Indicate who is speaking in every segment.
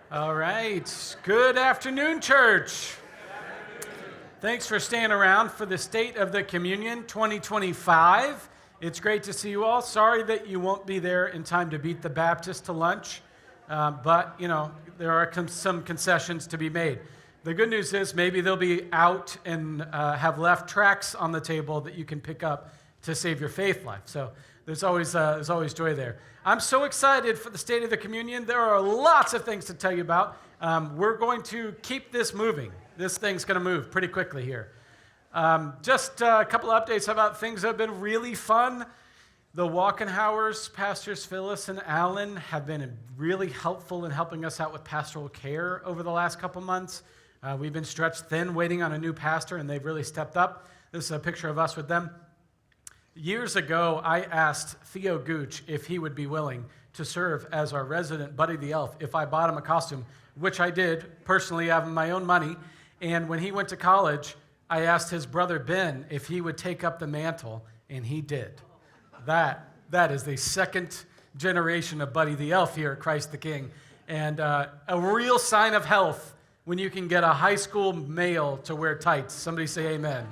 Speaker 1: All right. Good afternoon, church. Thanks for staying around for the State of the Communion 2025. It's great to see you all. Sorry that you won't be there in time to beat the Baptist to lunch, but, there are some concessions to be made. The good news is maybe they'll be out and have left tracts on the table that you can pick up to save your faith life. So there's always joy there. I'm so excited for the State of the Communion. There are lots of things to tell you about. We're going to keep this moving. This thing's going to move pretty quickly here. Just a couple of updates about things that have been really fun. The Walkenhauers, Pastors Phyllis and Alan, have been really helpful in helping us out with pastoral care over the last couple months. We've been stretched thin waiting on a new pastor, and they've really stepped up. This is a picture of us with them. Years ago, I asked Theo Gooch if he would be willing to serve as our resident Buddy the Elf if I bought him a costume, which I did, personally, out of my own money. And when he went to college, I asked his brother Ben if he would take up the mantle, and he did. That is the second generation of Buddy the Elf here at Christ the King. And a real sign of health when you can get a high school male to wear tights. Somebody say amen.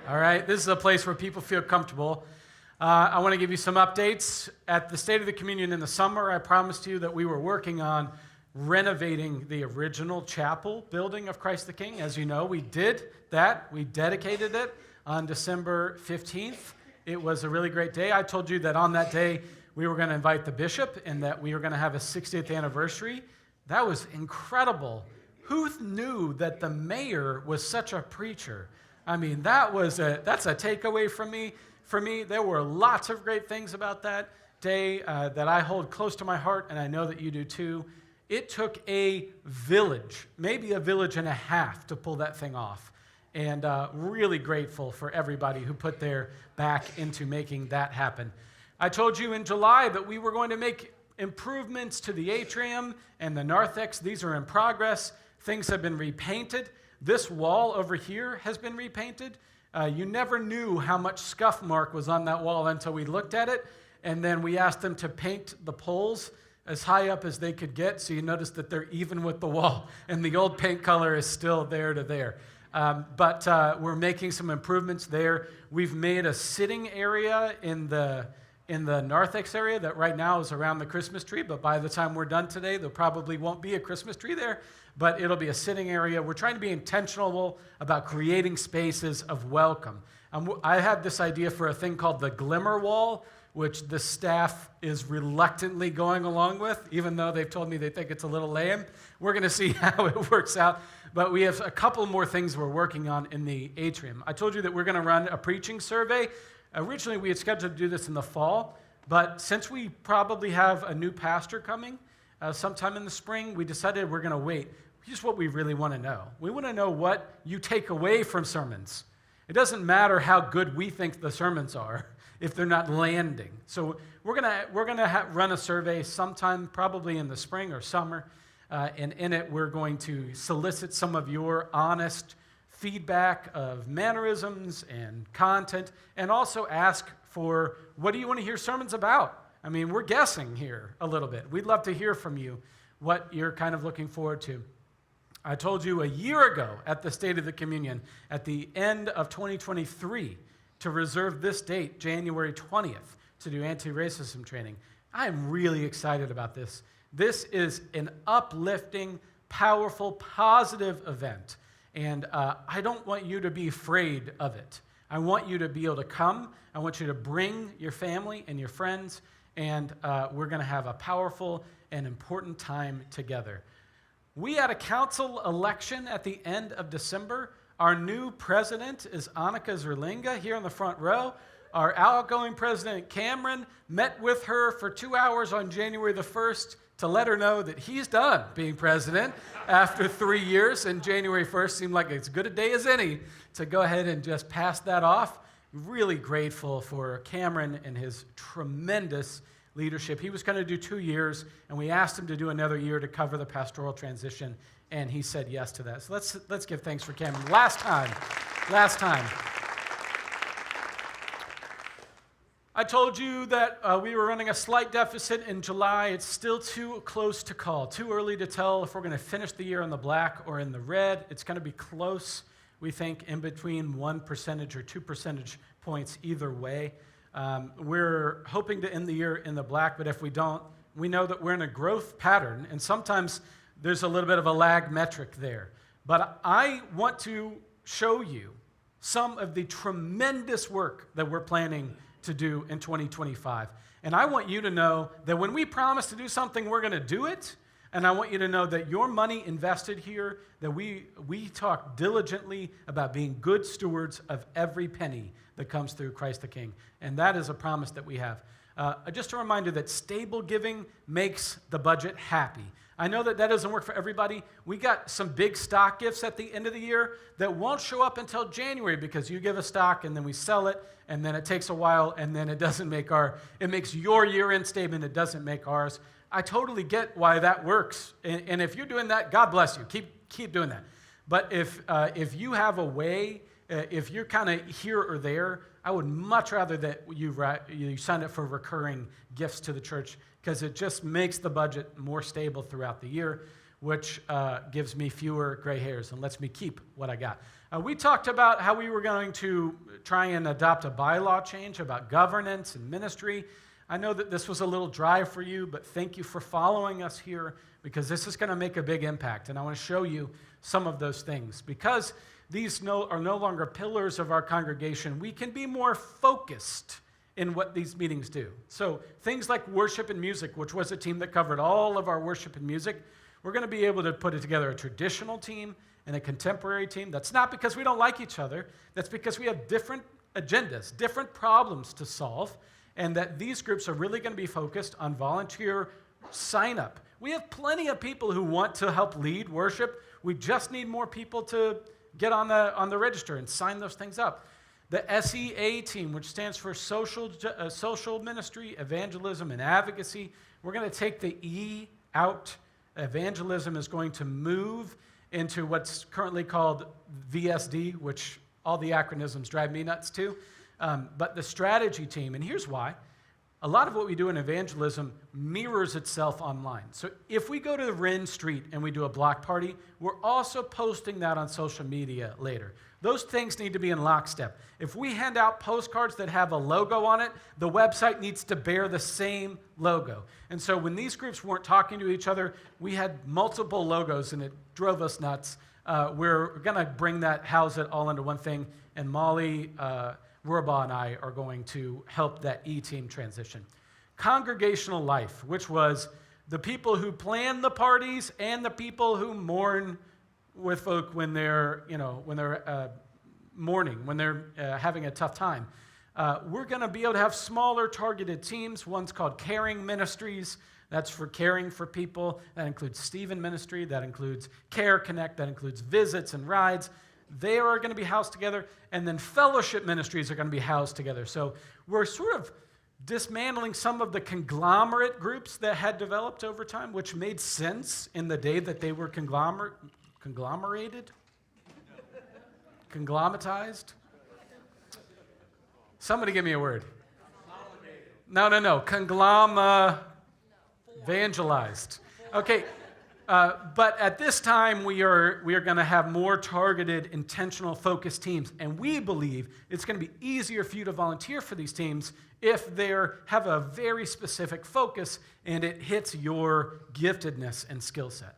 Speaker 1: All right, this is a place where people feel comfortable. I want to give you some updates. At the State of the Communion in the summer, I promised you that we were working on renovating the original chapel building of Christ the King. As you know, we did that. We dedicated it on December 15th. It was a really great day. I told you that on that day, we were going to invite the bishop and that we were going to have a 60th anniversary. That was incredible. Who knew that the mayor was such a preacher? I mean, that's a takeaway from me. For me, there were lots of great things about that day that I hold close to my heart, and I know that you do too. It took a village, maybe a village and a half, to pull that thing off. And really grateful for everybody who put their back into making that happen. I told you in July that we were going to make improvements to the atrium and the narthex. These are in progress. Things have been repainted. This wall over here has been repainted. You never knew how much scuff mark was on that wall until we looked at it. And then we asked them to paint the poles as high up as they could get. So you notice that they're even with the wall. And the old paint color is still there to there. But we're making some improvements there. We've made a sitting area in the narthex area that right now is around the Christmas tree. But by the time we're done today, there probably won't be a Christmas tree there. But it'll be a sitting area. We're trying to be intentional about creating spaces of welcome. I had this idea for a thing called the glimmer wall, which the staff is reluctantly going along with, even though they've told me they think it's a little lame. We're going to see how it works out. But we have a couple more things we're working on in the atrium. I told you that we're going to run a preaching survey. Originally, we had scheduled to do this in the fall, but since we probably have a new pastor coming sometime in the spring, we decided we're going to wait. Here's what we really want to know. We want to know what you take away from sermons. It doesn't matter how good we think the sermons are if they're not landing. So we're gonna run a survey sometime, probably in the spring or summer, and in it we're going to solicit some of your honest feedback of mannerisms and content, and also ask for what do you want to hear sermons about? I mean, we're guessing here a little bit. We'd love to hear from you what you're kind of looking forward to. I told you a year ago at the State of the Communion, at the end of 2023, to reserve this date, January 20th, to do anti-racism training. I am really excited about this. This is an uplifting, powerful, positive event, and I don't want you to be afraid of it. I want you to be able to come. I want you to bring your family and your friends, and we're going to have a powerful and important time together. We had a council election at the end of December. Our new president is Annika Zerlinga here in the front row. Our outgoing president, Cameron, met with her for 2 hours on January the 1st to let her know that he's done being president after 3 years, and January 1st seemed like as good a day as any to go ahead and just pass that off. Really grateful for Cameron and his tremendous leadership. He was going to do 2 years, and we asked him to do another year to cover the pastoral transition, and he said yes to that. So let's give thanks for Cameron. Last time. I told you that we were running a slight deficit in July. It's still too close to call, too early to tell if we're going to finish the year in the black or in the red. It's going to be close, we think, in between 1% or 2 percentage points either way. We're hoping to end the year in the black, but if we don't, we know that we're in a growth pattern, and sometimes there's a little bit of a lag metric there. But I want to show you some of the tremendous work that we're planning to do in 2025. And I want you to know that when we promise to do something, we're going to do it. And I want you to know that your money invested here, that we talk diligently about being good stewards of every penny that comes through Christ the King. And that is a promise that we have. Just a reminder that stable giving makes the budget happy. I know that doesn't work for everybody. We got some big stock gifts at the end of the year that won't show up until January because you give a stock and then we sell it and then it takes a while and then it makes your year-end statement, it doesn't make ours. I totally get why that works. And if you're doing that, God bless you. Keep doing that. But if you have a way, if you're kind of here or there, I would much rather that you sign up for recurring gifts to the church because it just makes the budget more stable throughout the year, which gives me fewer gray hairs and lets me keep what I got. We talked about how we were going to try and adopt a bylaw change about governance and ministry. I know that this was a little dry for you, but thank you for following us here because this is going to make a big impact, and I want to show you some of those things. Because these are no longer pillars of our congregation, we can be more focused in what these meetings do. So things like worship and music, which was a team that covered all of our worship and music, we're going to be able to put together a traditional team and a contemporary team. That's not because we don't like each other. That's because we have different agendas, different problems to solve, and that these groups are really going to be focused on volunteer sign-up. We have plenty of people who want to help lead worship. We just need more people to get on the register and sign those things up. The SEA team, which stands for Social Ministry, Evangelism, and Advocacy, we're going to take the E out. Evangelism is going to move into what's currently called VSD, which all the acronyms drive me nuts too. But the strategy team, and here's why. A lot of what we do in evangelism mirrors itself online. So if we go to the Ren Street and we do a block party, we're also posting that on social media later. Those things need to be in lockstep. If we hand out postcards that have a logo on it, the website needs to bear the same logo. And so when these groups weren't talking to each other, we had multiple logos and it drove us nuts. We're going to house it all into one thing, and Molly Werbaugh and I are going to help that E-team transition. Congregational life, which was the people who plan the parties and the people who mourn with folk when they're mourning, when they're having a tough time. We're going to be able to have smaller targeted teams. One's called Caring Ministries. That's for caring for people. That includes Stephen Ministry. That includes Care Connect. That includes visits and rides. They are going to be housed together, and then fellowship ministries are going to be housed together. So we're sort of dismantling some of the conglomerate groups that had developed over time, which made sense in the day that they were conglomerated? Conglomatized? Somebody give me a word. No. Evangelized. Okay. But at this time, we are going to have more targeted, intentional, focused teams. And we believe it's going to be easier for you to volunteer for these teams if they have a very specific focus and it hits your giftedness and skill set.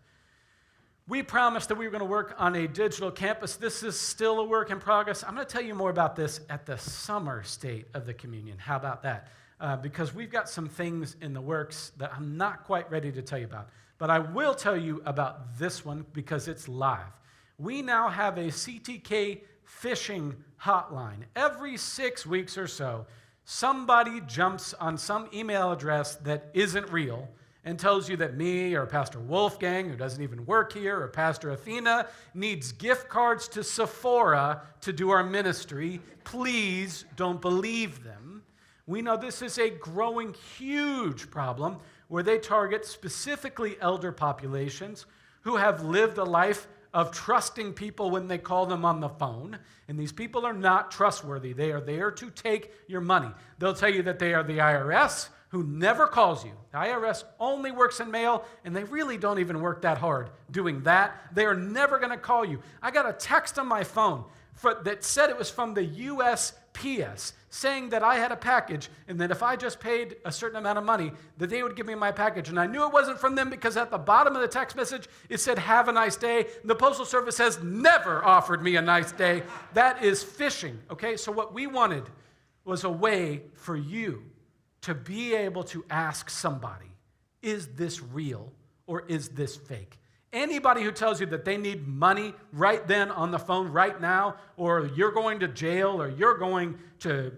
Speaker 1: We promised that we were going to work on a digital campus. This is still a work in progress. I'm going to tell you more about this at the summer state of the communion. How about that? Because we've got some things in the works that I'm not quite ready to tell you about. But I will tell you about this one because it's live. We now have a CTK phishing hotline. Every 6 weeks or so, somebody jumps on some email address that isn't real and tells you that me or Pastor Wolfgang, who doesn't even work here, or Pastor Athena needs gift cards to Sephora to do our ministry. Please don't believe them. We know this is a growing, huge problem where they target specifically elder populations who have lived a life of trusting people when they call them on the phone. And these people are not trustworthy. They are there to take your money. They'll tell you that they are the IRS, who never calls you. The IRS only works in mail, and they really don't even work that hard doing that. They are never going to call you. I got a text on my phone that said it was from the USPS, saying that I had a package, and that if I just paid a certain amount of money, that they would give me my package. And I knew it wasn't from them because at the bottom of the text message, it said, "Have a nice day." The Postal Service has never offered me a nice day. That is phishing, okay? So what we wanted was a way for you to be able to ask somebody, is this real or is this fake? Anybody who tells you that they need money right then on the phone right now, or you're going to jail, or you're going to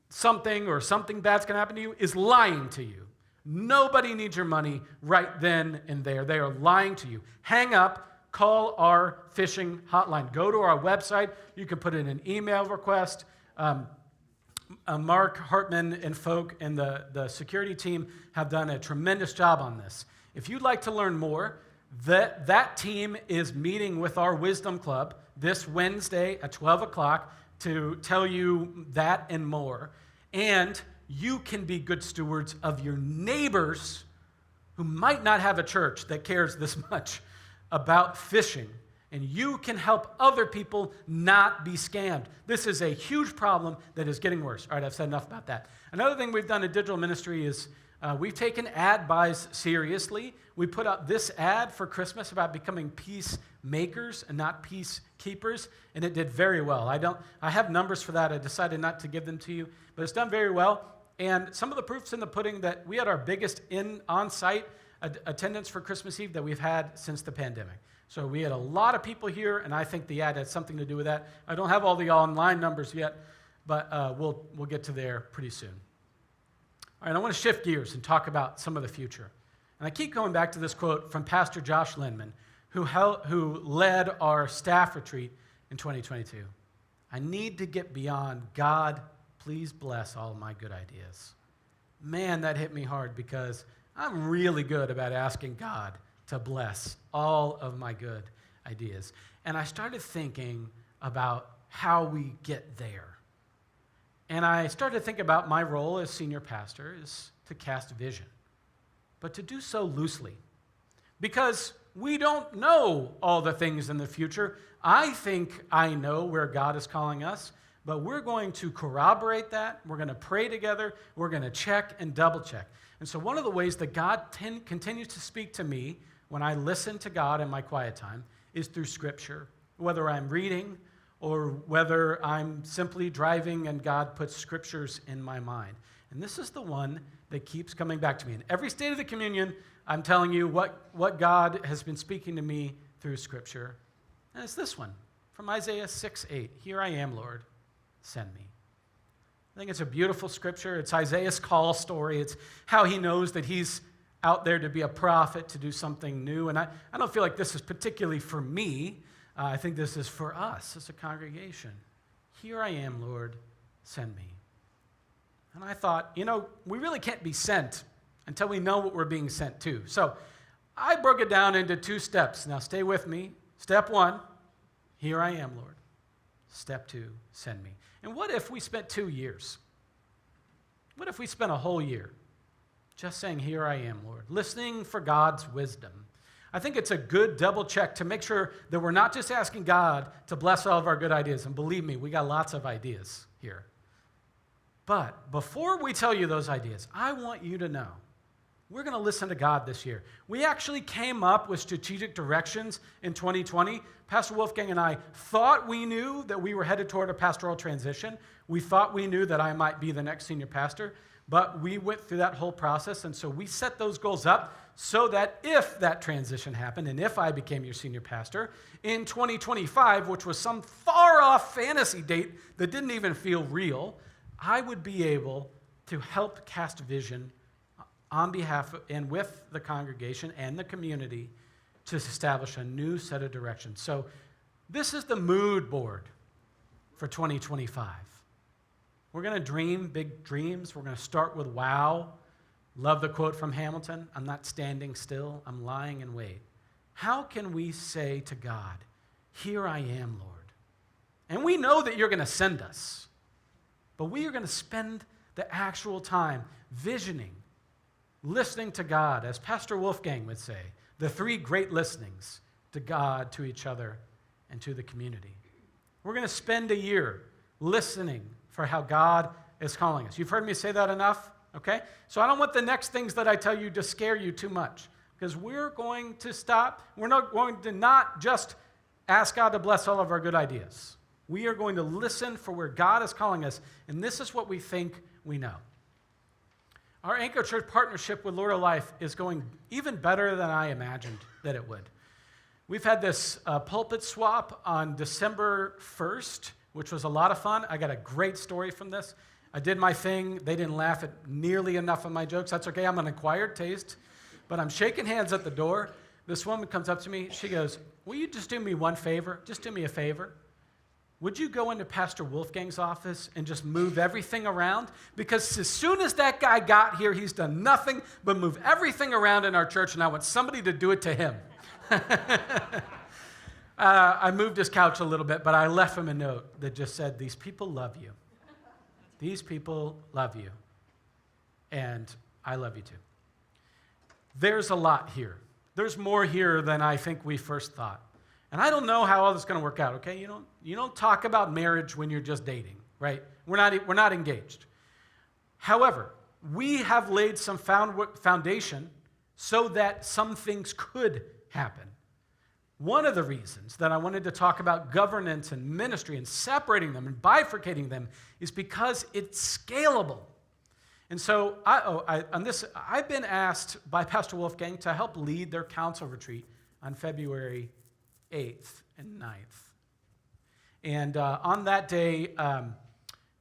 Speaker 1: something, or something bad's going to happen to you, is lying to you. Nobody needs your money right then and there. They are lying to you. Hang up, call our phishing hotline. Go to our website. You can put in an email request. Mark Hartman and folk and the security team have done a tremendous job on this. If you'd like to learn more, that team is meeting with our Wisdom Club this Wednesday at 12 o'clock to tell you that and more. And you can be good stewards of your neighbors who might not have a church that cares this much about phishing. And you can help other people not be scammed. This is a huge problem that is getting worse. All right, I've said enough about that. Another thing we've done in digital ministry is we've taken ad buys seriously. We put out this ad for Christmas about becoming peacemakers and not peacekeepers, and it did very well. I have numbers for that. I decided not to give them to you, but it's done very well. And some of the proof's in the pudding that we had our biggest on-site attendance for Christmas Eve that we've had since the pandemic. So we had a lot of people here, and I think the ad had something to do with that. I don't have all the online numbers yet, but we'll get to there pretty soon. All right, I want to shift gears and talk about some of the future. And I keep going back to this quote from Pastor Josh Lindman, who led our staff retreat in 2022. "I need to get beyond, God, please bless all of my good ideas." Man, that hit me hard because I'm really good about asking God to bless all of my good ideas. And I started thinking about how we get there. And I started to think about my role as senior pastor is to cast vision, but to do so loosely. Because we don't know all the things in the future. I think I know where God is calling us, but we're going to corroborate that. We're going to pray together. We're going to check and double check. And so one of the ways that God continues to speak to me when I listen to God in my quiet time is through Scripture, whether I'm reading or whether I'm simply driving and God puts Scriptures in my mind. And this is the one that keeps coming back to me. In every State of the Communion, I'm telling you what God has been speaking to me through Scripture. And it's this one from Isaiah 6:8. "Here I am, Lord, send me." I think it's a beautiful scripture. It's Isaiah's call story. It's how he knows that he's out there to be a prophet, to do something new. And I don't feel like this is particularly for me. I think this is for us as a congregation. "Here I am, Lord, send me." And I thought, we really can't be sent until we know what we're being sent to. So I broke it down into 2 steps. Now stay with me. Step 1, here I am, Lord. Step 2, send me. And what if we spent 2 years? What if we spent a whole year just saying, "Here I am, Lord," listening for God's wisdom? I think it's a good double check to make sure that we're not just asking God to bless all of our good ideas. And believe me, we got lots of ideas here. But before we tell you those ideas, I want you to know we're going to listen to God this year. We actually came up with strategic directions in 2020. Pastor Wolfgang and I thought we knew that we were headed toward a pastoral transition. We thought we knew that I might be the next senior pastor, but we went through that whole process, and so we set those goals up so that if that transition happened and if I became your senior pastor in 2025, which was some far-off fantasy date that didn't even feel real, I would be able to help cast vision on behalf of, and with the congregation and the community to establish a new set of directions. So this is the mood board for 2025. We're going to dream big dreams. We're going to start with wow. Love the quote from Hamilton, "I'm not standing still, I'm lying in wait." How can we say to God, here I am, Lord. And we know that you're going to send us, but we are going to spend the actual time visioning, listening to God, as Pastor Wolfgang would say, the three great listenings to God, to each other, and to the community. We're going to spend a year listening for how God is calling us. You've heard me say that enough, okay? So I don't want the next things that I tell you to scare you too much, because we're going to stop. We're not going to not just ask God to bless all of our good ideas. We are going to listen for where God is calling us, and this is what we think we know. Our Anchor Church partnership with Lord of Life is going even better than I imagined that it would. We've had this pulpit swap on December 1st, which was a lot of fun. I got a great story from this. I did my thing. They didn't laugh at nearly enough of my jokes. That's okay. I'm an acquired taste. But I'm shaking hands at the door. This woman comes up to me. She goes, will you just do me one favor? Just do me a favor. Would you go into Pastor Wolfgang's office and just move everything around? Because as soon as that guy got here, he's done nothing but move everything around in our church, and I want somebody to do it to him. I moved his couch a little bit, but I left him a note that just said, these people love you. These people love you. And I love you too. There's a lot here. There's more here than I think we first thought. And I don't know how all this is going to work out, okay? You don't talk about marriage when you're just dating, right? We're not engaged. However, we have laid some foundation so that some things could happen. One of the reasons that I wanted to talk about governance and ministry and separating them and bifurcating them is because it's scalable. And so I've been asked by Pastor Wolfgang to help lead their council retreat on February 8th and 9th. And on that day,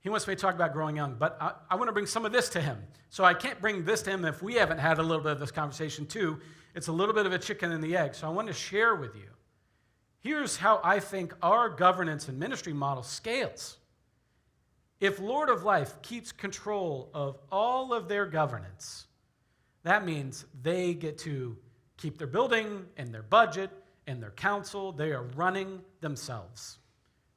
Speaker 1: he wants me to talk about growing young, but I want to bring some of this to him. So I can't bring this to him if we haven't had a little bit of this conversation too. It's a little bit of a chicken and the egg. So I want to share with you. Here's how I think our governance and ministry model scales. If Lord of Life keeps control of all of their governance, that means they get to keep their building and their budget and their council. They are running themselves,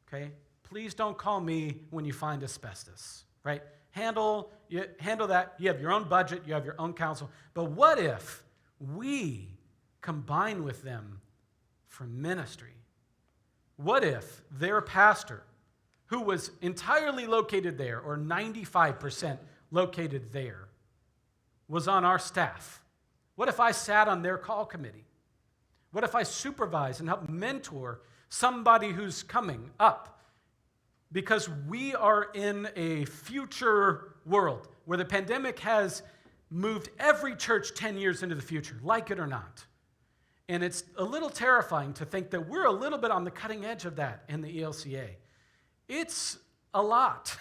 Speaker 1: okay? Please don't call me when you find asbestos, right? Handle that. You have your own budget. You have your own council. But what if we combine with them for ministry? What if their pastor, who was entirely located there, or 95% located there, was on our staff? What if I sat on their call committee? What if I supervise and help mentor somebody who's coming up? Because we are in a future world where the pandemic has moved every church 10 years into the future, like it or not. And it's a little terrifying to think that we're a little bit on the cutting edge of that in the ELCA. It's a lot.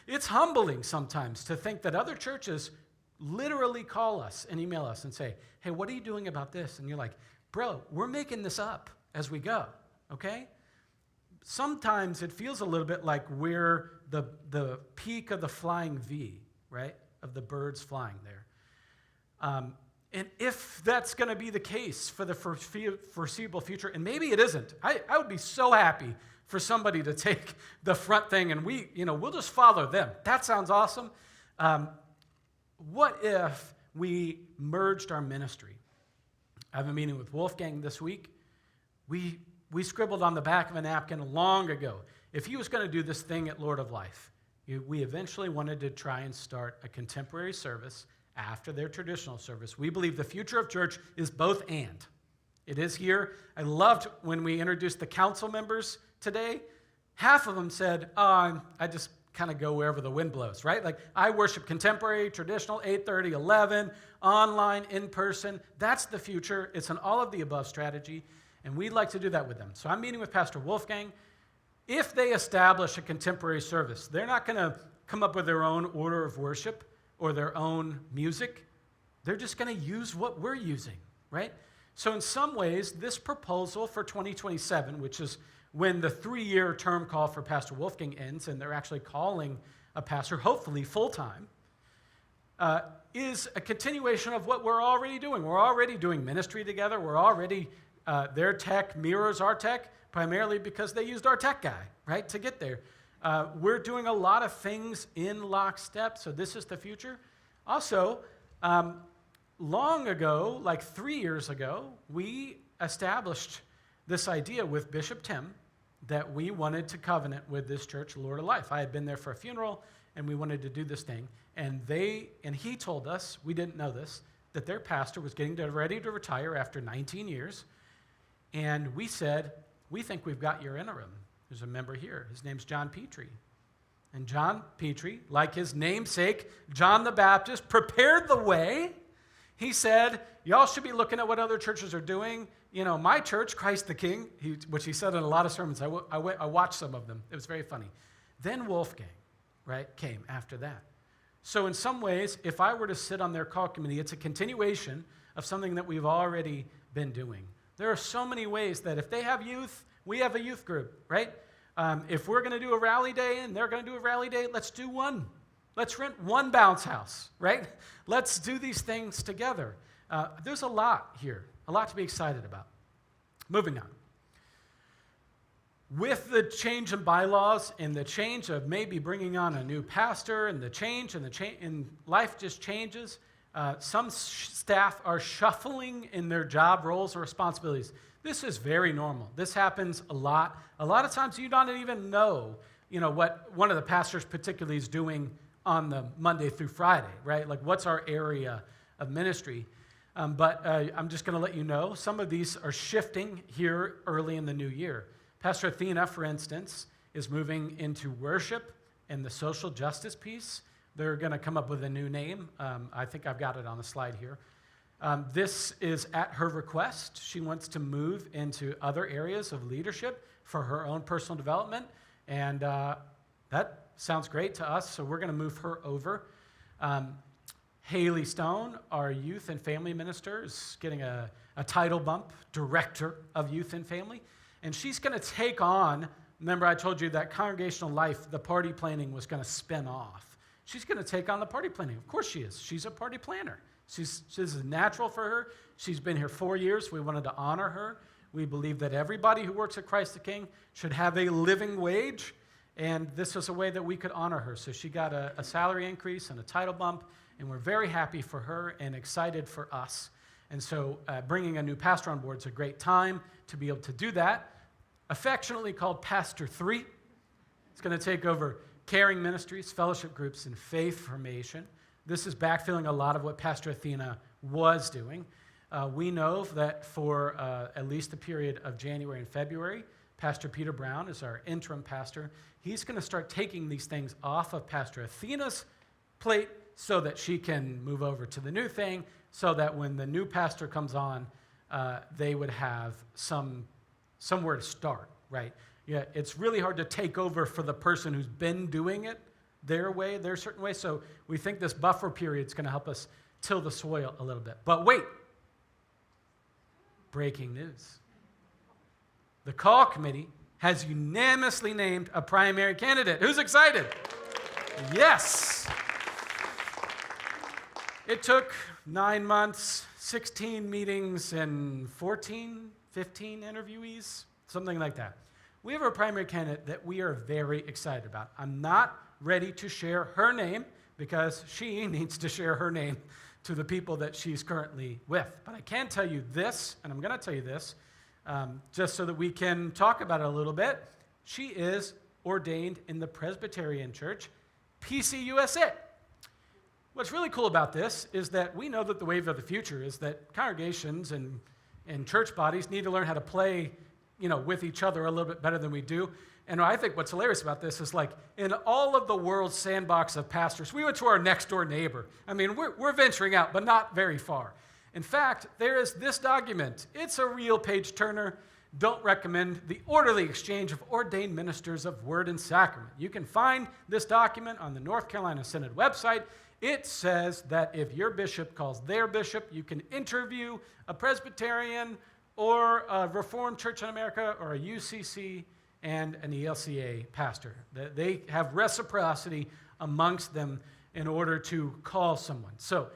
Speaker 1: It's humbling sometimes to think that other churches literally call us and email us and say, hey, what are you doing about this? And you're like, bro, we're making this up as we go, okay? Sometimes it feels a little bit like we're the peak of the flying V, right, of the birds flying there. And if that's going to be the case for the foreseeable future, and maybe it isn't, I would be so happy for somebody to take the front thing and we'll just follow them. That sounds awesome. What if we merged our ministry? I have a meeting with Wolfgang this week. We scribbled on the back of a napkin long ago, if he was going to do this thing at Lord of Life, we eventually wanted to try and start a contemporary service after their traditional service. We believe the future of church is both and. It is here. I loved when we introduced the council members today. Half of them said, I just kind of go wherever the wind blows, right? Like, I worship contemporary, traditional, 8:30, 11, online, in person. That's the future. It's an all of the above strategy, and we'd like to do that with them. So I'm meeting with Pastor Wolfgang. If they establish a contemporary service, they're not going to come up with their own order of worship or their own music. They're just going to use what we're using, right? So in some ways, this proposal for 2027, which is when the 3-year term call for Pastor Wolfgang ends, and they're actually calling a pastor, hopefully full-time, is a continuation of what we're already doing. We're already doing ministry together. We're already, their tech mirrors our tech. primarily because they used our tech guy, right, to get there. We're doing a lot of things in lockstep, so this is the future. Also, long ago, like 3 years ago, we established this idea with Bishop Tim that we wanted to covenant with this church, Lord of Life. I had been there for a funeral, and we wanted to do this thing. And he told us, we didn't know this, that their pastor was getting ready to retire after 19 years. And we said, we think we've got your interim. There's a member here. His name's John Petrie. And John Petrie, like his namesake, John the Baptist, prepared the way. He said, y'all should be looking at what other churches are doing. You know, my church, Christ the King, which he said in a lot of sermons. I watched some of them. It was very funny. Then Wolfgang, right, came after that. So in some ways, if I were to sit on their call committee, it's a continuation of something that we've already been doing. There are so many ways that if they have youth, we have a youth group, right? If we're going to do a rally day and they're going to do a rally day, let's do one. Let's rent one bounce house, right? Let's do these things together. There's a lot here, a lot to be excited about. Moving on. With the change in bylaws and the change of maybe bringing on a new pastor and the change and life just changes, some staff are shuffling in their job roles or responsibilities. This is very normal. This happens a lot. A lot of times you don't even know, what one of the pastors particularly is doing on the Monday through Friday, right? Like what's our area of ministry? But I'm just going to let you know, some of these are shifting here early in the new year. Pastor Athena, for instance, is moving into worship and the social justice piece. They're going to come up with a new name. I think I've got it on the slide here. This is at her request. She wants to move into other areas of leadership for her own personal development, and that sounds great to us, so we're going to move her over. Haley Stone, our youth and family minister, is getting a title bump, Director of Youth and Family. And she's going to take on, remember I told you that congregational life, the party planning was going to spin off. She's going to take on the party planning. Of course she is. She's a party planner. This is natural for her. She's been here 4 years. We wanted to honor her. We believe that everybody who works at Christ the King should have a living wage, and this was a way that we could honor her. So she got a salary increase and a title bump, and we're very happy for her and excited for us. And so bringing a new pastor on board is a great time to be able to do that. Affectionately called Pastor 3. It's going to take over caring ministries, fellowship groups, and faith formation. This is backfilling a lot of what Pastor Athena was doing. We know that for at least the period of January and February, Pastor Peter Brown is our interim pastor. He's going to start taking these things off of Pastor Athena's plate so that she can move over to the new thing, so that when the new pastor comes on, they would have somewhere to start, right? Yeah, it's really hard to take over for the person who's been doing it their way, their certain way. So we think this buffer period is going to help us till the soil a little bit. But wait, breaking news. The call committee has unanimously named a primary candidate. Who's excited? Yes. It took 9 months, 16 meetings, and 15 interviewees, something like that. We have a primary candidate that we are very excited about. I'm not ready to share her name because she needs to share her name to the people that she's currently with. But I can tell you this, and I'm going to tell you this, just so that we can talk about it a little bit. She is ordained in the Presbyterian Church, PCUSA. What's really cool about this is that we know that the wave of the future is that congregations and church bodies need to learn how to play, with each other a little bit better than we do. And I think what's hilarious about this is like in all of the world's sandbox of pastors, we went to our next door neighbor. I mean, we're venturing out, but not very far. In fact, there is this document. It's a real page turner. Don't recommend the orderly exchange of ordained ministers of word and sacrament. You can find this document on the North Carolina Synod website. It says that if your bishop calls their bishop, you can interview a Presbyterian or a Reformed Church in America or a UCC and an ELCA pastor. They have reciprocity amongst them in order to call someone. So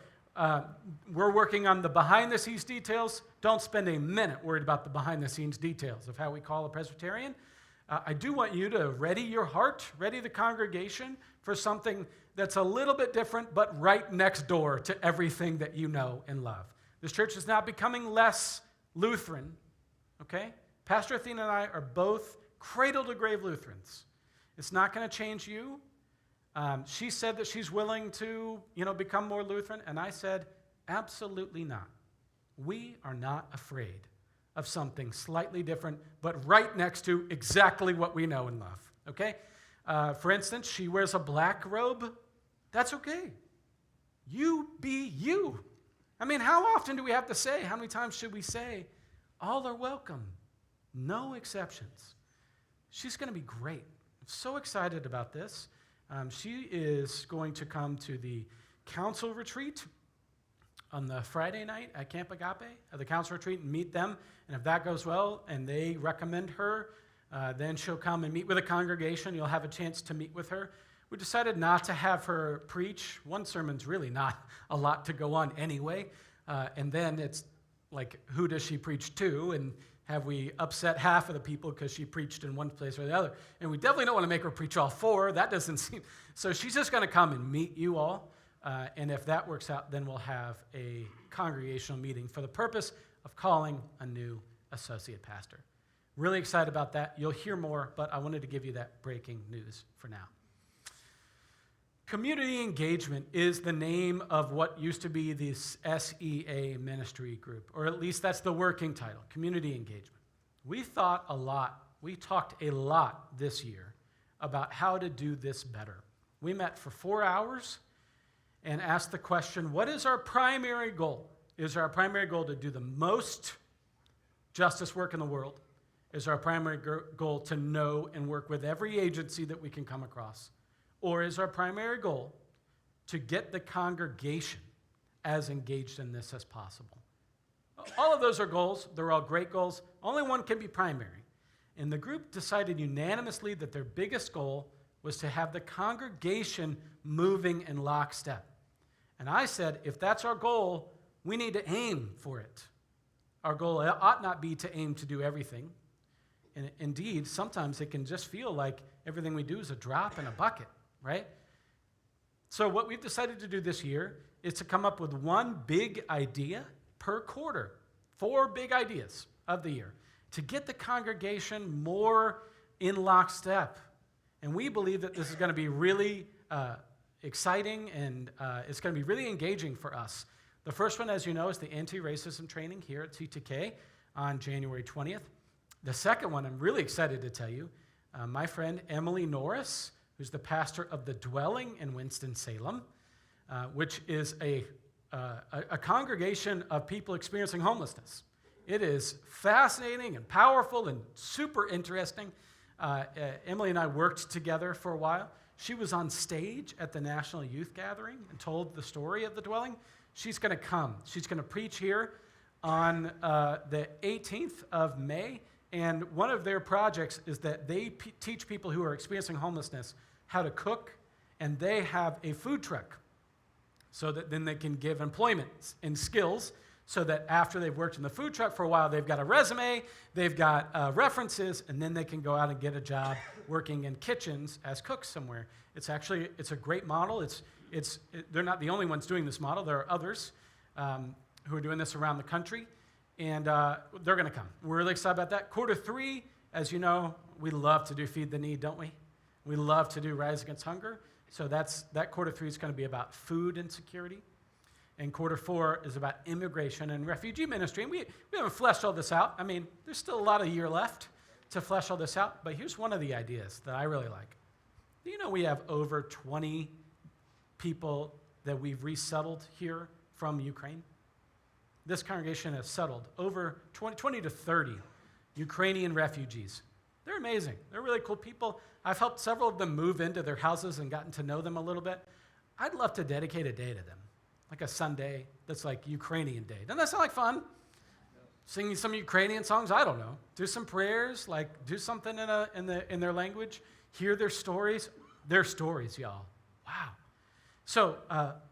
Speaker 1: we're working on the behind-the-scenes details. Don't spend a minute worried about the behind-the-scenes details of how we call a Presbyterian. I do want you to ready your heart, ready the congregation for something that's a little bit different, but right next door to everything that you know and love. This church is not becoming less Lutheran, okay? Pastor Athena and I are both cradle-to-grave Lutherans. It's not going to change you. She said that she's willing to, become more Lutheran, and I said, absolutely not. We are not afraid of something slightly different, but right next to exactly what we know and love, okay? For instance, she wears a black robe. That's okay. You be you. I mean, how often do we have to say, how many times should we say, all are welcome, no exceptions? She's going to be great. I'm so excited about this. She is going to come to the council retreat on the Friday night at Camp Agape, at the council retreat, and meet them. And if that goes well and they recommend her, then she'll come and meet with the congregation. You'll have a chance to meet with her. We decided not to have her preach. One sermon's really not a lot to go on anyway. And then it's like, who does she preach to? And have we upset half of the people because she preached in one place or the other? And we definitely don't want to make her preach all four. That doesn't seem... So she's just going to come and meet you all. And if that works out, then we'll have a congregational meeting for the purpose of calling a new associate pastor. Really excited about that. You'll hear more, but I wanted to give you that breaking news for now. Community engagement is the name of what used to be this SEA ministry group, or at least that's the working title, community engagement. We talked a lot this year about how to do this better. We met for 4 hours and asked the question, what is our primary goal? Is our primary goal to do the most justice work in the world? Is our primary goal to know and work with every agency that we can come across? Or is our primary goal to get the congregation as engaged in this as possible? All of those are goals. They're all great goals. Only one can be primary. And the group decided unanimously that their biggest goal was to have the congregation moving in lockstep. And I said, if that's our goal, we need to aim for it. Our goal ought not be to aim to do everything. And indeed, sometimes it can just feel like everything we do is a drop in a bucket, right? So what we've decided to do this year is to come up with one big idea per quarter, 4 big ideas of the year, to get the congregation more in lockstep. And we believe that this is going to be really exciting and it's going to be really engaging for us. The first one, as you know, is the anti-racism training here at CTK on January 20th. The second one, I'm really excited to tell you, my friend Emily Norris, who's the pastor of the Dwelling in Winston-Salem, which is a congregation of people experiencing homelessness. It is fascinating and powerful and super interesting. Emily and I worked together for a while. She was on stage at the National Youth Gathering and told the story of the Dwelling. She's going to come. She's going to preach here on the 18th of May. And one of their projects is that they teach people who are experiencing homelessness how to cook, and they have a food truck so that then they can give employment and skills so that after they've worked in the food truck for a while, they've got a resume, they've got references, and then they can go out and get a job working in kitchens as cooks somewhere. It's a great model. They're not the only ones doing this model. There are others who are doing this around the country. And they're going to come. We're really excited about that. Quarter 3, as you know, we love to do Feed the Need, don't we? We love to do Rise Against Hunger. So that quarter 3 is going to be about food insecurity. And quarter 4 is about immigration and refugee ministry. And we haven't fleshed all this out. I mean, there's still a lot of year left to flesh all this out. But here's one of the ideas that I really like. Do you know we have over 20 people that we've resettled here from Ukraine? This congregation has settled over 20 to 30 Ukrainian refugees. They're amazing. They're really cool people. I've helped several of them move into their houses and gotten to know them a little bit. I'd love to dedicate a day to them, like a Sunday that's like Ukrainian Day. Doesn't that sound like fun? Singing some Ukrainian songs? I don't know. Do some prayers, like do something in their language. Hear their stories. Their stories, y'all. Wow. So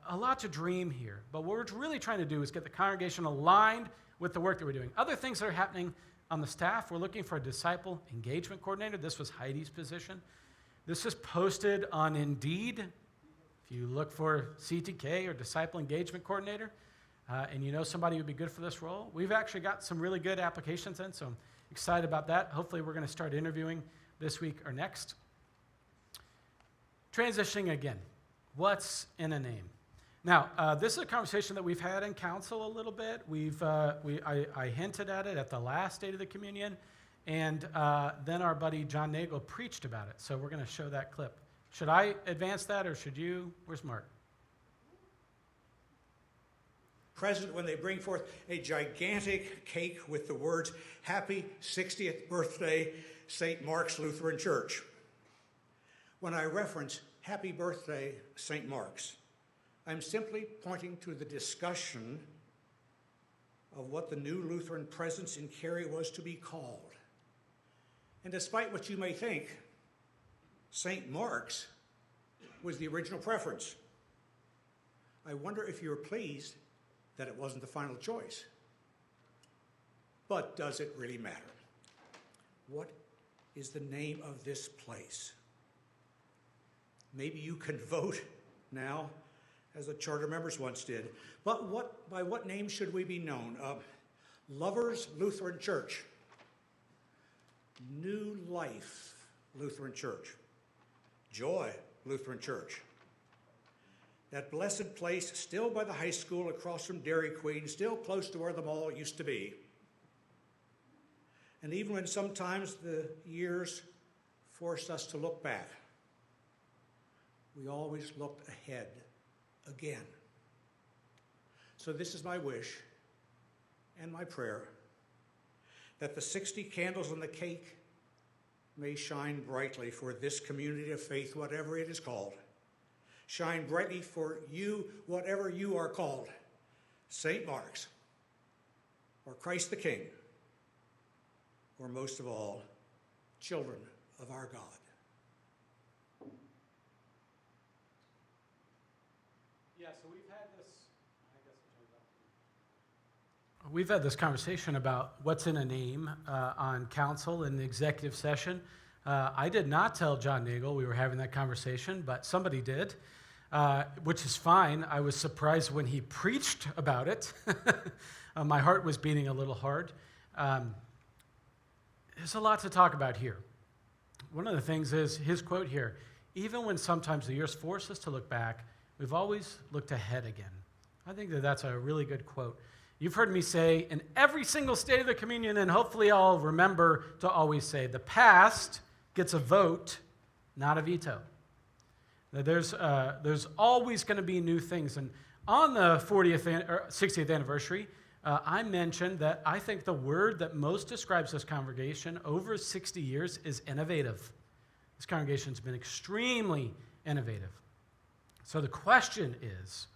Speaker 1: a lot to dream here, but what we're really trying to do is get the congregation aligned with the work that we're doing. Other things that are happening on the staff, we're looking for a disciple engagement coordinator. This was Heidi's position. This is posted on Indeed. If you look for CTK or disciple engagement coordinator, and you know somebody who would be good for this role, we've actually got some really good applications in, so I'm excited about that. Hopefully we're going to start interviewing this week or next. Transitioning again. What's in a name? Now, this is a conversation that we've had in council a little bit. I hinted at it at the last State of the Communion, and then our buddy John Nagle preached about it. So we're going to show that clip. Should I advance that, or should you? Where's Mark?
Speaker 2: Present when they bring forth a gigantic cake with the words, "Happy 60th birthday, St. Mark's Lutheran Church." When I reference "Happy birthday, St. Mark's," I'm simply pointing to the discussion of what the new Lutheran presence in Cary was to be called. And despite what you may think, St. Mark's was the original preference. I wonder if you're pleased that it wasn't the final choice. But does it really matter? What is the name of this place? Maybe you can vote now, as the charter members once did. But by what name should we be known? Lovers Lutheran Church. New Life Lutheran Church. Joy Lutheran Church. That blessed place still by the high school across from Dairy Queen, still close to where the mall used to be. And even when sometimes the years forced us to look back, we always looked ahead again. So this is my wish and my prayer, that the 60 candles on the cake may shine brightly for this community of faith, whatever it is called. Shine brightly for you, whatever you are called. St. Mark's, or Christ the King, or most of all, children of our God.
Speaker 1: Yeah, so we've had this conversation about what's in a name on council in the executive session. I did not tell John Nagle we were having that conversation, but somebody did, which is fine. I was surprised when he preached about it. My heart was beating a little hard. There's a lot to talk about here. One of the things is his quote here, "Even when sometimes the years force us to look back, we've always looked ahead again." I think that that's a really good quote. You've heard me say in every single State of the Communion, and hopefully I'll remember to always say, the past gets a vote, not a veto. There's always going to be new things. And on the 60th anniversary, I mentioned that I think the word that most describes this congregation over 60 years is innovative. This congregation's been extremely innovative. So the question is,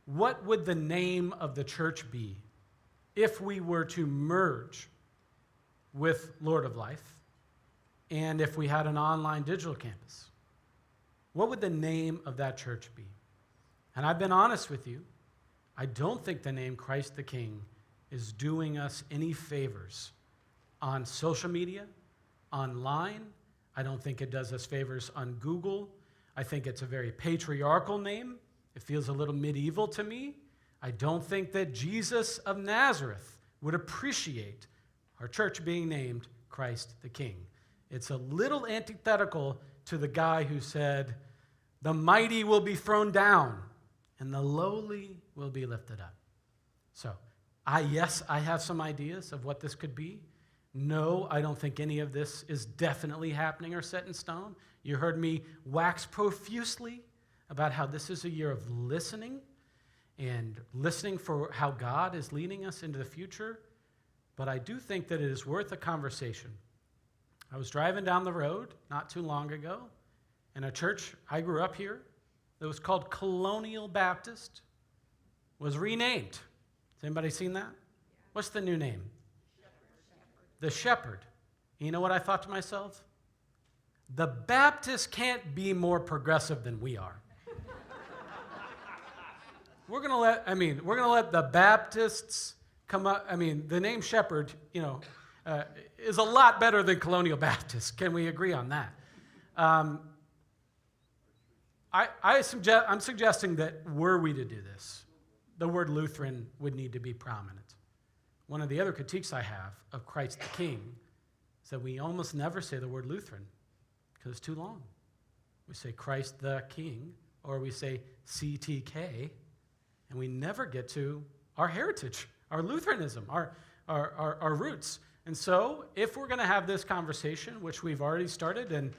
Speaker 1: what would the name of the church be if we were to merge with Lord of Life and if we had an online digital campus? What would the name of that church be? And I've been honest with you. I don't think the name Christ the King is doing us any favors on social media, online. I don't think it does us favors on Google. I think it's a very patriarchal name. It feels a little medieval to me. I don't think that Jesus of Nazareth would appreciate our church being named Christ the King. It's a little antithetical to the guy who said, "The mighty will be thrown down, and the lowly will be lifted up." So, yes, I have some ideas of what this could be. No, I don't think any of this is definitely happening or set in stone. You heard me wax profusely about how this is a year of listening and listening for how God is leading us into the future. But I do think that it is worth a conversation. I was driving down the road not too long ago, and a church I grew up here that was called Colonial Baptist was renamed. Has anybody seen that? What's the new name? The Shepherd. You know what I thought to myself? The Baptists can't be more progressive than we are. we're going to let the Baptists come up. I mean, the name Shepherd, is a lot better than Colonial Baptist. Can we agree on that? I'm suggesting that were we to do this, the word Lutheran would need to be prominent. One of the other critiques I have of Christ the King is that we almost never say the word Lutheran because it's too long. We say Christ the King, or we say CTK, and we never get to our heritage, our Lutheranism, our roots. And so if we're going to have this conversation, which we've already started, and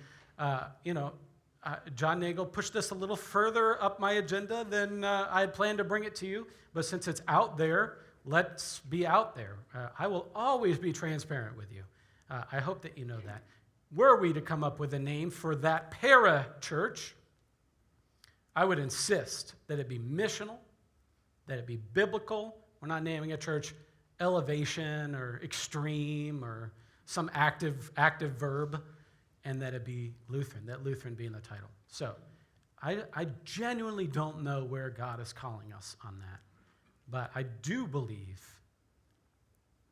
Speaker 1: John Nagle pushed this a little further up my agenda than I had planned to bring it to you, but since it's out there, let's be out there. I will always be transparent with you. I hope that you know that. Were we to come up with a name for that para-church, I would insist that it be missional, that it be biblical. We're not naming a church elevation or extreme or some active verb, and that it be Lutheran, that Lutheran be in the title. So I genuinely don't know where God is calling us on that, but I do believe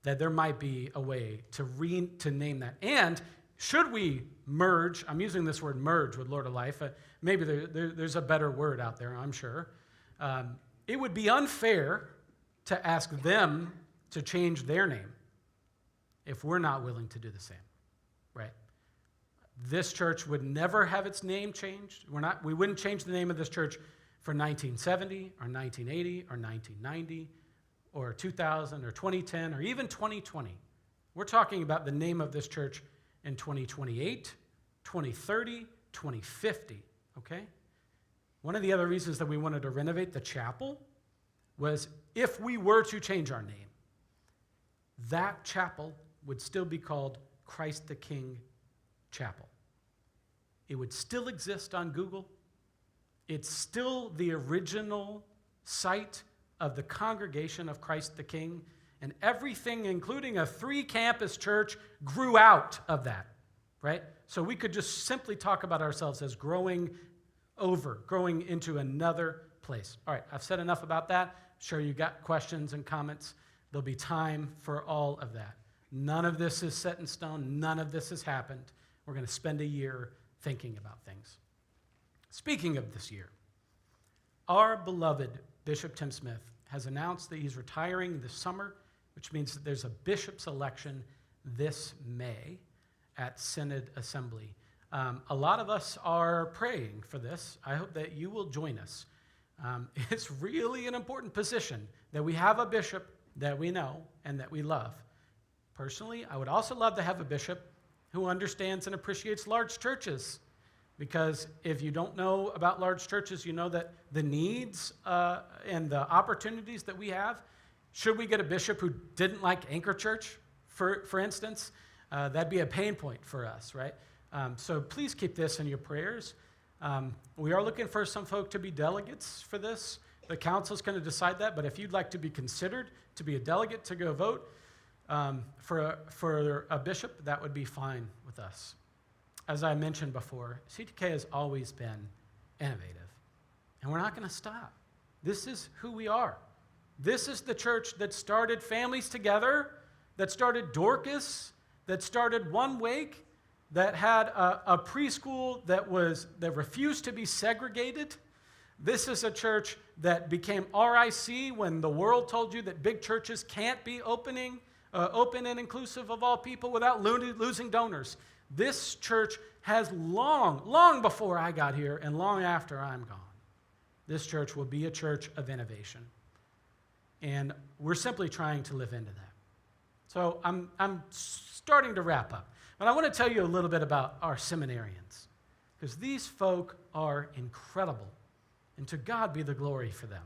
Speaker 1: that there might be a way to name that. And should we merge, I'm using this word merge with Lord of Life, maybe there's a better word out there, I'm sure. It would be unfair to ask them to change their name if we're not willing to do the same, right? This church would never have its name changed. We wouldn't change the name of this church for 1970 or 1980 or 1990 or 2000 or 2010 or even 2020. We're talking about the name of this church in 2028, 2030, 2050, okay? One of the other reasons that we wanted to renovate the chapel was if we were to change our name, that chapel would still be called Christ the King Chapel. It would still exist on Google. It's still the original site of the congregation of Christ the King, and everything, including a 3-campus church, grew out of that, right? So we could just simply talk about ourselves as growing into another place. All right, I've said enough about that. Sure, you got questions and comments. There'll be time for all of that. None of this is set in stone. None of this has happened. We're going to spend a year thinking about things. Speaking of this year, our beloved Bishop Tim Smith has announced that he's retiring this summer, which means that there's a bishop's election this May at Synod Assembly. A lot of us are praying for this. I hope that you will join us. It's really an important position that we have a bishop that we know and that we love. Personally, I would also love to have a bishop who understands and appreciates large churches. Because if you don't know about large churches, you know that the needs and the opportunities that we have, should we get a bishop who didn't like Anchor Church, for instance, that'd be a pain point for us, right? So please keep this in your prayers. We are looking for some folk to be delegates for this. The council's going to decide that, but if you'd like to be considered to be a delegate to go vote for a bishop, that would be fine with us. As I mentioned before, CTK has always been innovative, and we're not going to stop. This is who we are. This is the church that started families together, that started Dorcas, that started One Wake, that had a preschool that refused to be segregated. This is a church that became RIC when the world told you that big churches can't be open and inclusive of all people without losing donors. This church has long before I got here and long after I'm gone, this church will be a church of innovation. And we're simply trying to live into that. So I'm starting to wrap up. But I want to tell you a little bit about our seminarians, because these folk are incredible, and to God be the glory for them.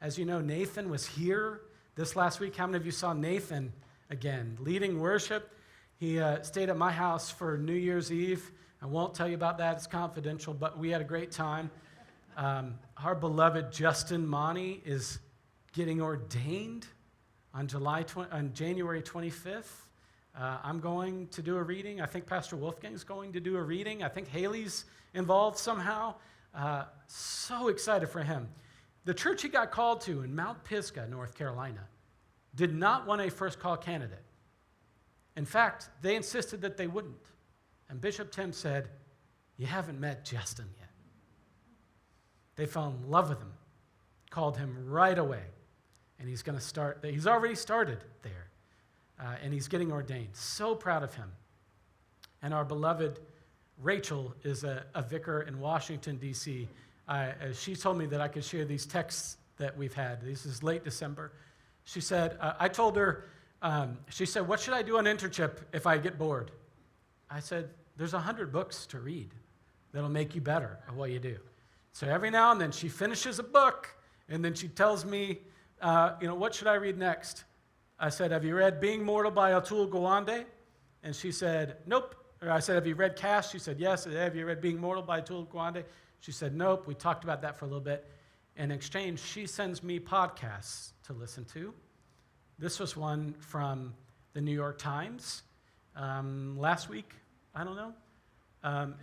Speaker 1: As you know, Nathan was here this last week. How many of you saw Nathan again leading worship? He stayed at my house for New Year's Eve. I won't tell you about that. It's confidential, but we had a great time. Our beloved Justin Monty is getting ordained on January 25th. I'm going to do a reading. I think Pastor Wolfgang's going to do a reading. I think Haley's involved somehow. So excited for him. The church he got called to in Mount Pisgah, North Carolina, did not want a first call candidate. In fact, they insisted that they wouldn't. And Bishop Tim said, "You haven't met Justin yet." They fell in love with him, called him right away. And he's going to start, he's already started there. And he's getting ordained. So proud of him. And our beloved Rachel is a vicar in Washington, D.C. She told me that I could share these texts that we've had. This is late December. She said, I told her, she said, "What should I do on internship if I get bored?" I said, "There's 100 books to read that'll make you better at what you do." So every now and then she finishes a book, and then she tells me, "What should I read next?" I said, "Have you read Being Mortal by Atul Gawande?" And she said, "Nope." Or I said, "Have you read Caste?" She said, "Yes." I said, "Have you read Being Mortal by Atul Gawande?" She said, "Nope." We talked about that for a little bit. In exchange, she sends me podcasts to listen to. This was one from the New York Times last week, I don't know.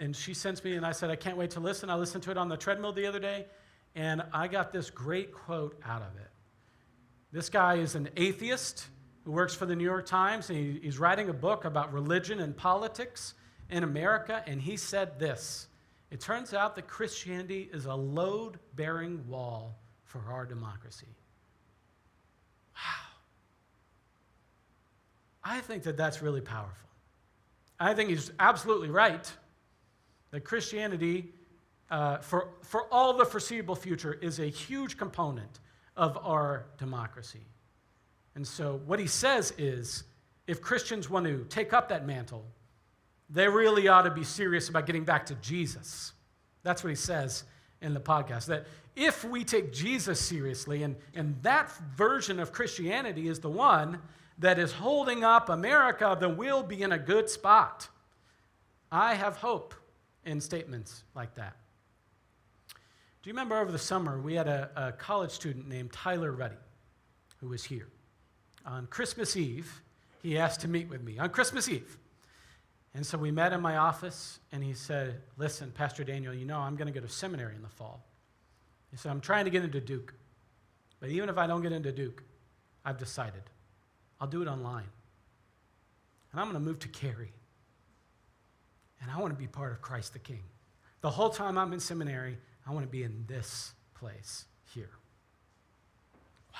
Speaker 1: And she sends me, and I said, "I can't wait to listen." I listened to it on the treadmill the other day, and I got this great quote out of it. This guy is an atheist who works for the New York Times, and he's writing a book about religion and politics in America, and he said this: "It turns out that Christianity is a load-bearing wall for our democracy." Wow. I think that that's really powerful. I think he's absolutely right that Christianity, for all the foreseeable future, is a huge component of our democracy. And so what he says is, if Christians want to take up that mantle, they really ought to be serious about getting back to Jesus. That's what he says in the podcast, that if we take Jesus seriously, and that version of Christianity is the one that is holding up America, then we'll be in a good spot. I have hope in statements like that. Do you remember over the summer, we had a college student named Tyler Ruddy who was here. On Christmas Eve, he asked to meet with me, on Christmas Eve. And so we met in my office, and he said, "Listen, Pastor Daniel, I'm going to go to seminary in the fall." He said, "I'm trying to get into Duke. But even if I don't get into Duke, I've decided I'll do it online. And I'm going to move to Cary. And I want to be part of Christ the King. The whole time I'm in seminary, I want to be in this place here." Wow.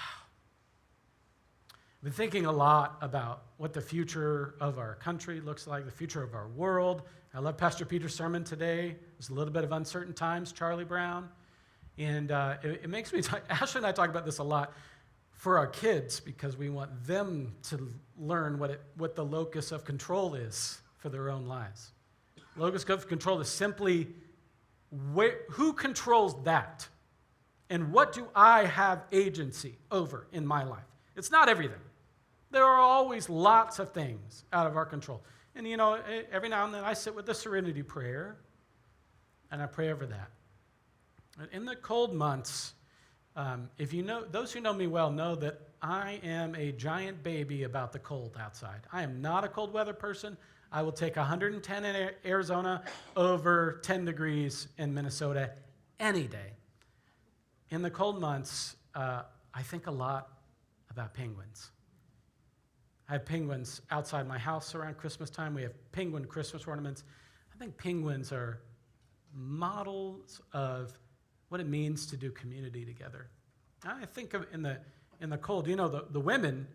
Speaker 1: I've been thinking a lot about what the future of our country looks like, the future of our world. I love Pastor Peter's sermon today. It was a little bit of uncertain times, Charlie Brown. And it makes me talk, Ashley and I talk about this a lot for our kids because we want them to learn what the locus of control is for their own lives. Locus of control is simply who controls that? And what do I have agency over in my life? It's not everything. There are always lots of things out of our control. And every now and then I sit with the serenity prayer, and I pray over that. In the cold months, those who know me well know that I am a giant baby about the cold outside. I am not a cold weather person. I will take 110 in Arizona over 10 degrees in Minnesota any day. In the cold months, I think a lot about penguins. I have penguins outside my house around Christmas time. We have penguin Christmas ornaments. I think penguins are models of what it means to do community together. I think of in the cold, the women,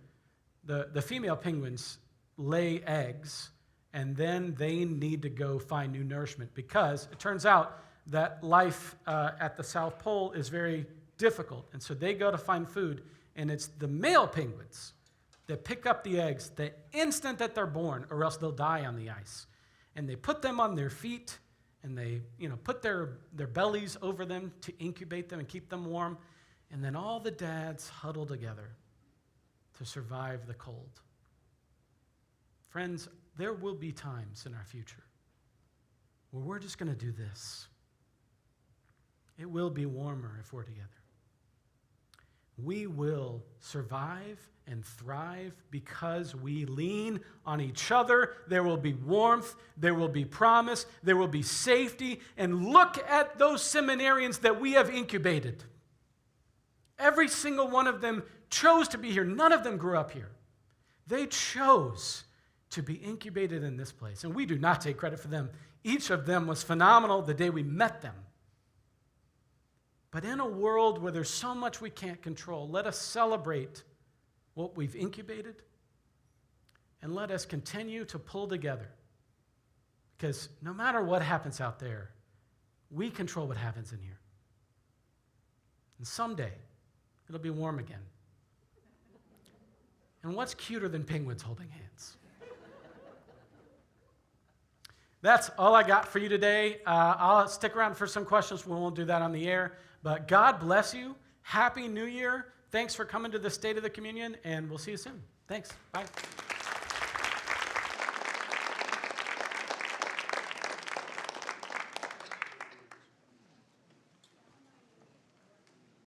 Speaker 1: the female penguins lay eggs, and then they need to go find new nourishment because it turns out that life at the South Pole is very difficult. And so they go to find food, and it's the male penguins that pick up the eggs the instant that they're born, or else they'll die on the ice. And they put them on their feet, and they put their bellies over them to incubate them and keep them warm. And then all the dads huddle together to survive the cold. Friends, there will be times in our future where we're just going to do this. It will be warmer if we're together. We will survive and thrive because we lean on each other. There will be warmth, there will be promise, there will be safety. And look at those seminarians that we have incubated. Every single one of them chose to be here. None of them grew up here. They chose to be incubated in this place, and we do not take credit for them. Each of them was phenomenal the day we met them. But in a world where there's so much we can't control, let us celebrate what we've incubated, and let us continue to pull together. Because no matter what happens out there, we control what happens in here. And someday, it'll be warm again. And what's cuter than penguins holding hands? That's all I got for you today. I'll stick around for some questions. We won't do that on the air. But God bless you. Happy New Year. Thanks for coming to the State of the Communion, and we'll see you soon. Thanks. Bye.